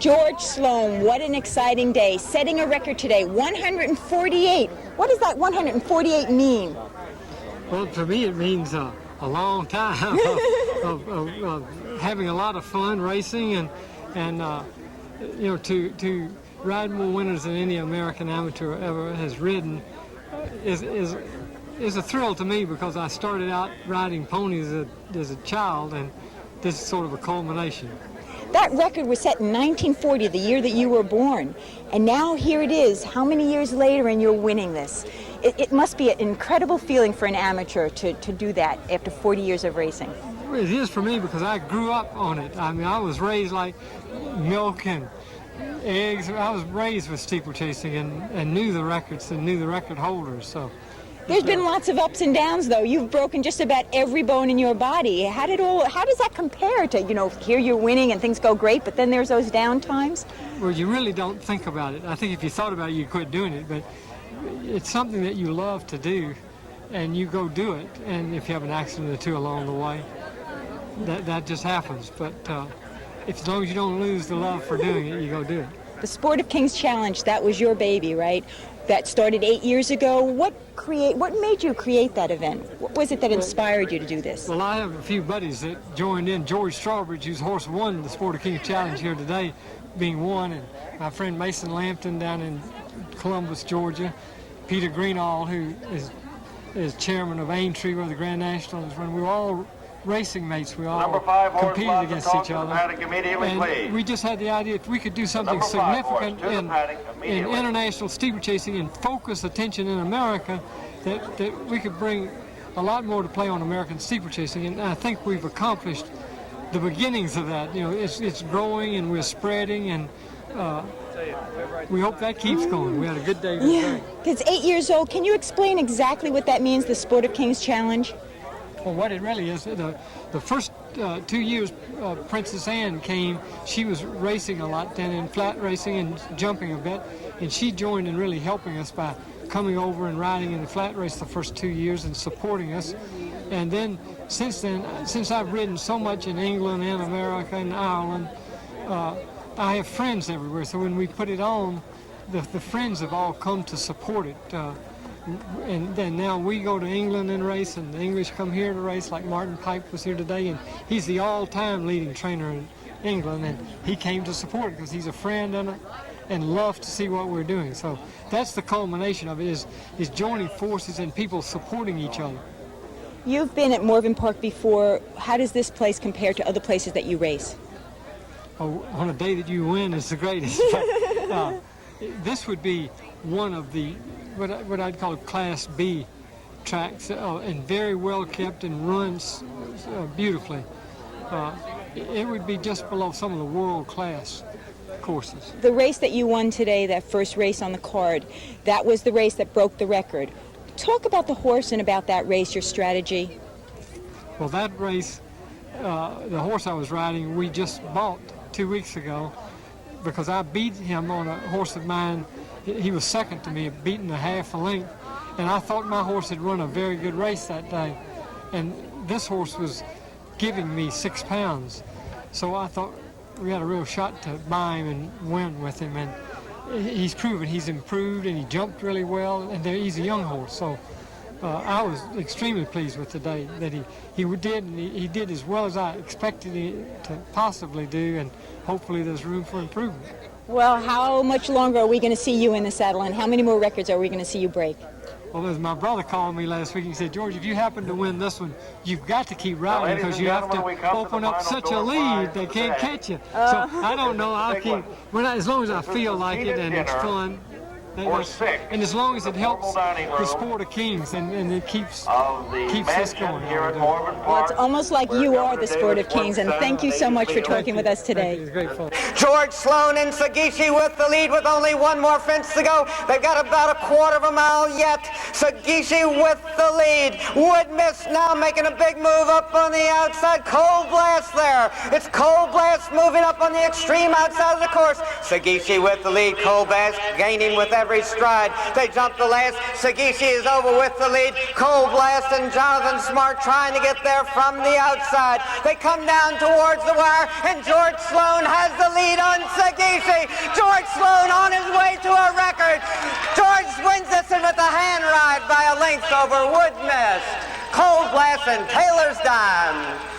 George Sloan, what an exciting day. Setting a record today, 148. What does that 148 mean? Well, for me it means a long time of having a lot of fun racing and you know, to ride more winners than any American amateur ever has ridden is a thrill to me, because I started out riding ponies as a child, and this is sort of a culmination. That record was set in 1940, the year that you were born, and now here it is, how many years later, and you're winning this. It must be an incredible feeling for an amateur to do that after 40 years of racing. It is for me, because I grew up on it. I mean, I was raised like milk and eggs. I was raised with steeplechasing and knew the records and knew the record holders. So there's been lots of ups and downs, though. You've broken just about every bone in your body. How does that compare to, you know, here you're winning and things go great, but then there's those down times? Well, you really don't think about it. I think if you thought about it, you'd quit doing it, but it's something that you love to do, and you go do it, and if you have an accident or two along the way, that just happens. But as long as you don't lose the love for doing it, you go do it. The Sport of Kings Challenge, that was your baby, right? That started 8 years ago. What made you create that event? What was it that inspired you to do this? Well, I have a few buddies that joined in. George Strawbridge, whose horse won the Sport of Kings Challenge here today, being one, and my friend Mason Lampton down in Columbus, Georgia, Peter Greenall, who is chairman of Aintree, where the Grand National is run. We were all racing mates. We all competed against each other. And we just had the idea if we could do something significant in international steeplechasing and focus attention in America, that we could bring a lot more to play on American steeplechasing. And I think we've accomplished the beginnings of that. You know, it's growing and we're spreading, and we hope that keeps going. We had a good day today. Yeah, it's 8 years old. Can you explain exactly what that means, the Sport of Kings Challenge? Well, what it really is, the first 2 years Princess Anne came, she was racing a lot then, in flat racing and jumping a bit, and she joined in really helping us by coming over and riding in the flat race the first 2 years and supporting us. And then, since I've ridden so much in England and America and Ireland, I have friends everywhere, so when we put it on, the friends have all come to support it. And then now we go to England and race, and the English come here to race, like Martin Pipe was here today, and he's the all-time leading trainer in England, and he came to support it because he's a friend and loves to see what we're doing. So that's the culmination of it, is joining forces and people supporting each other. You've been at Morven Park before. How does this place compare to other places that you race? Oh, on a day that you win, it's the greatest. This would be one of the what I'd call Class B tracks, and very well kept and runs beautifully. It would be just below some of the world-class courses. The race that you won today, that first race on the card, that was the race that broke the record. Talk about the horse and about that race, your strategy. Well, that race, the horse I was riding, we just bought 2 weeks ago, because I beat him on a horse of mine. He was second to me, beaten a half a length, and I thought my horse had run a very good race that day, and this horse was giving me 6 pounds, so I thought we had a real shot to buy him and win with him, and he's proven he's improved, and he jumped really well, and he's a young horse, so I was extremely pleased with the day that he did as well as I expected him to possibly do, and hopefully there's room for improvement. Well, how much longer are we going to see you in the saddle, and how many more records are we going to see you break? Well, as my brother called me last week, he said, George, if you happen to win this one, you've got to keep riding, because you have to open up such a lead they can't catch you. So I don't know, I'll keep, as long as I feel like it and it's fun. And as long as it helps the Sport of Kings and it keeps us going. Well, it's almost like you are the Sport of Kings, and thank you so much for talking with us today. It's great fun. George Sloan and Sagishi with the lead with only one more fence to go. They've got about a quarter of a mile yet. Sagishi with the lead. Wood Miss now making a big move up on the outside. Cold Blast there. It's Cold Blast moving up on the extreme outside of the course. Sagishi with the lead. Cold Blast gaining with every stride. They jump the last. Sagishi is over with the lead. Cold Blast and Jonathan Smart trying to get there from the outside. They come down towards the wire, and George Sloan has the lead on Sagishi. George Sloan on his way to a record. George wins this one with a hand ride by a length over Wood Mist. Cold Blast and Taylor's Dime.